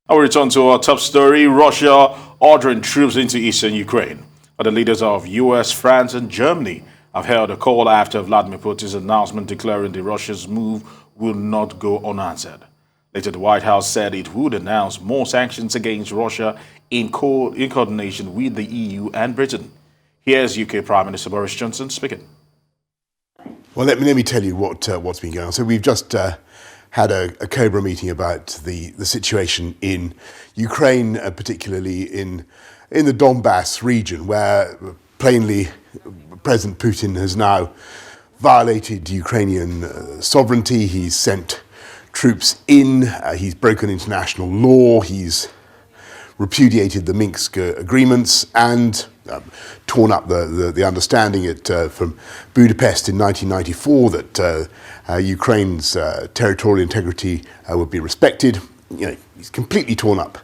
Now we return to our top story. Russia ordering troops into eastern Ukraine. The leaders of US, France and Germany have held a call after Vladimir Putin's announcement declaring the Russia's move will not go unanswered. Later, the White House said it would announce more sanctions against Russia in coordination with the EU and Britain. Here's UK Prime Minister Boris Johnson speaking. Well, let me tell you what's been going on. So we've just had a Cobra meeting about the situation in Ukraine, particularly in the Donbass region, where plainly President Putin has now violated Ukrainian sovereignty. He's sent troops in, he's broken international law, he's repudiated the Minsk agreements and torn up the understanding from Budapest in 1994 that Ukraine's territorial integrity would be respected. He's completely torn up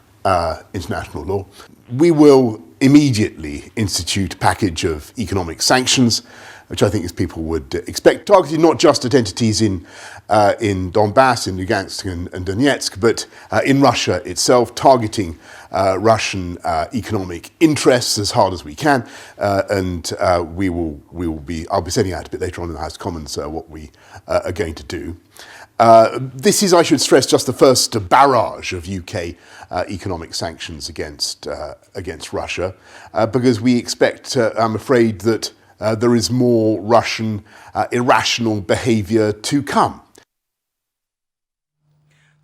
international law. We will immediately institute a package of economic sanctions, which I think as people would expect, targeted not just at entities in Donbass, in Lugansk and Donetsk, but in Russia itself, targeting Russian economic interests as hard as we can, and I'll be setting out a bit later on in the House of Commons what we are going to do. This is, I should stress, just the first barrage of UK economic sanctions against Russia, because we expect, I'm afraid, that there is more Russian irrational behaviour to come.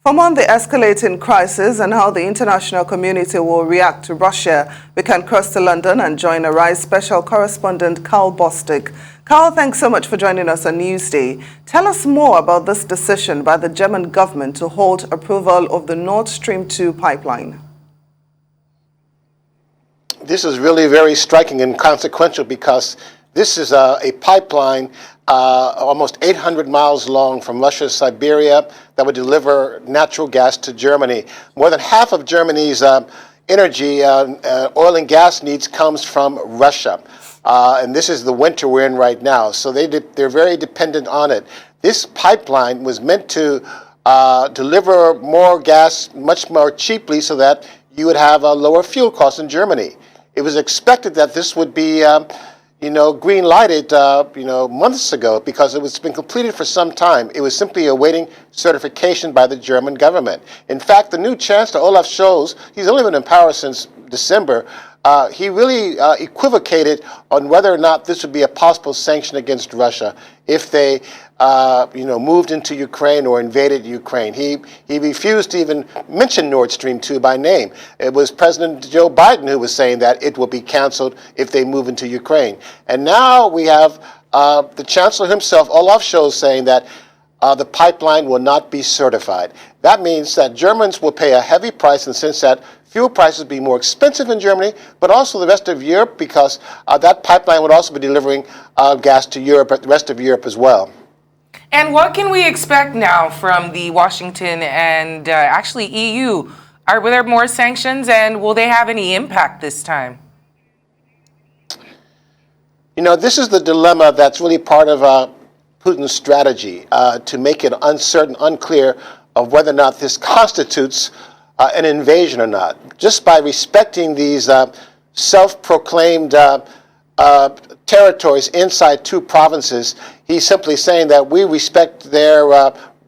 From on the escalating crisis and how the international community will react to Russia, we can cross to London and join Arraign Special Correspondent Karl Bostic. Karl, thanks so much for joining us on Newsday. Tell us more about this decision by the German government to halt approval of the Nord Stream 2 pipeline. This is really very striking and consequential because this is a pipeline almost 800 miles long from Russia's Siberia that would deliver natural gas to Germany. More than half of Germany's energy, oil and gas needs comes from Russia. And this is the winter we're in right now, so they're very dependent on it. This pipeline was meant to deliver more gas much more cheaply so that you would have a lower fuel cost in Germany. It was expected that this would be green-lighted, months ago because it's been completed for some time. It was simply awaiting certification by the German government. In fact, the new Chancellor, Olaf Scholz, he's only been in power since December. He really equivocated on whether or not this would be a possible sanction against Russia if they, moved into Ukraine or invaded Ukraine. He refused to even mention Nord Stream 2 by name. It was President Joe Biden who was saying that it will be canceled if they move into Ukraine. And now we have the Chancellor himself, Olaf Scholz, saying that the pipeline will not be certified. That means that Germans will pay a heavy price in the sense that fuel prices will be more expensive in Germany, but also the rest of Europe, because that pipeline would also be delivering gas to Europe, the rest of Europe as well. And what can we expect now from the Washington and actually EU? Were there more sanctions, and will they have any impact this time? This is the dilemma that's really part of Putin's strategy to make it uncertain, unclear of whether or not this constitutes an invasion or not. Just by respecting these self-proclaimed territories inside two provinces, he's simply saying that we respect their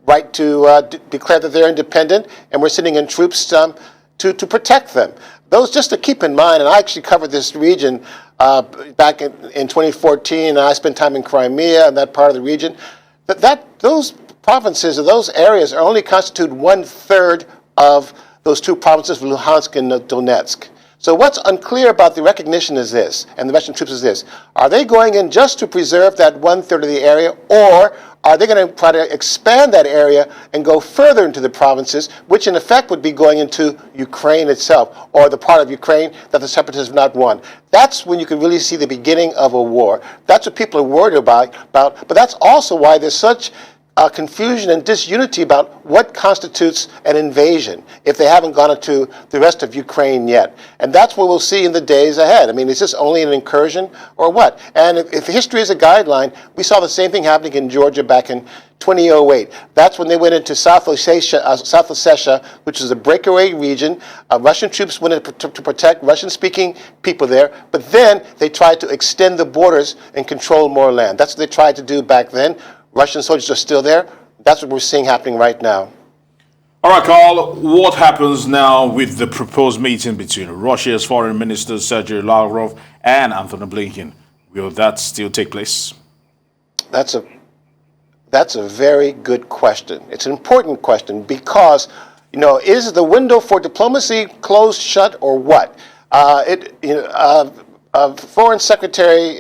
right to declare that they're independent, and we're sending in troops to protect them. Those, just to keep in mind, and I actually covered this region back in 2014, and I spent time in Crimea and that part of the region, those provinces or those areas only constitute 1/3 of those two provinces, Luhansk and Donetsk. So what's unclear about the recognition is this, and the Russian troops is this: are they going in just to preserve that 1/3 of the area, or are they going to try to expand that area and go further into the provinces, which in effect would be going into Ukraine itself, or the part of Ukraine that the separatists have not won? That's when you can really see the beginning of a war. That's what people are worried about, but that's also why there's such confusion and disunity about what constitutes an invasion if they haven't gone into the rest of Ukraine yet. And that's what we'll see in the days ahead. I mean, is this only an incursion or what? And if history is a guideline, we saw the same thing happening in Georgia back in 2008. That's when they went into South Ossetia, which is a breakaway region. Russian troops went in to protect Russian-speaking people there, but then they tried to extend the borders and control more land. That's what they tried to do back then. Russian soldiers are still there. That's what we're seeing happening right now. All right, Karl, what happens now with the proposed meeting between Russia's Foreign Minister Sergei Lavrov and Anthony Blinken? Will that still take place? That's a very good question. It's an important question because, is the window for diplomacy closed shut or what? Foreign Secretary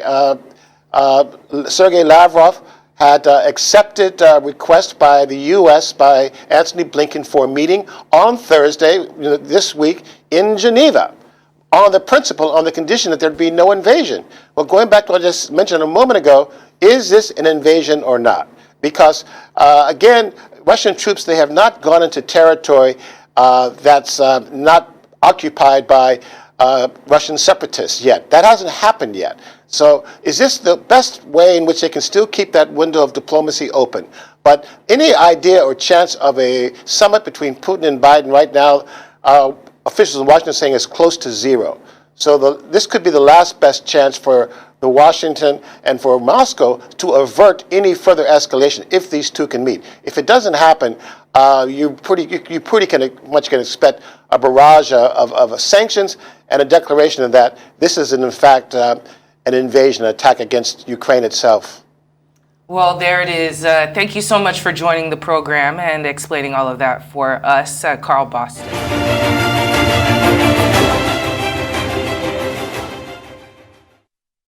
Sergei Lavrov had accepted a request by the U.S., by Antony Blinken, for a meeting on Thursday this week in Geneva on the condition that there'd be no invasion. Well, going back to what I just mentioned a moment ago, is this an invasion or not? Because, again, Russian troops, they have not gone into territory that's not occupied by Russian separatists yet. That hasn't happened yet. So is this the best way in which they can still keep that window of diplomacy open? But any idea or chance of a summit between Putin and Biden right now, officials in Washington are saying is close to zero. So this could be the last best chance for the Washington and for Moscow to avert any further escalation if these two can meet. If it doesn't happen, you pretty much can expect a barrage of sanctions and a declaration that this is in fact an invasion, an attack against Ukraine itself. Well, there it is. Thank you so much for joining the program and explaining all of that for us, Karl Bostic.